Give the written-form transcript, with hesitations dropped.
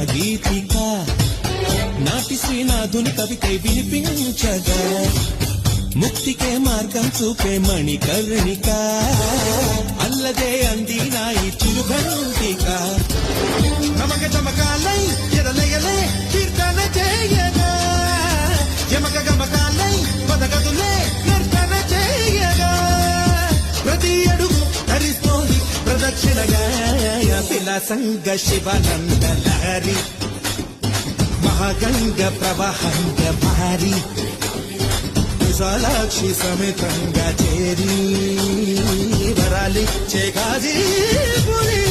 గీతిక నాటి శ్రీనాథుని కవికై వినిపించగా ముక్తికే మార్గం చూపే మణికర్ణిక అల్లదే అందినాయి చిరుగంటిక నమక చమకాలై ఎదలయలే కీర్తన చేయగా యమక గమకాలై పదగదులే నర్తన చేయగా ప్రతి అడుగు ధరిస్తోంది ప్రదక్షిణగా విలాసంగ శివనంద లహరి మహాగంగ ప్రవాహంగ భారీ విశాలాక్షి సమేతంగా చేరి వరాలి చేగాజీ పురి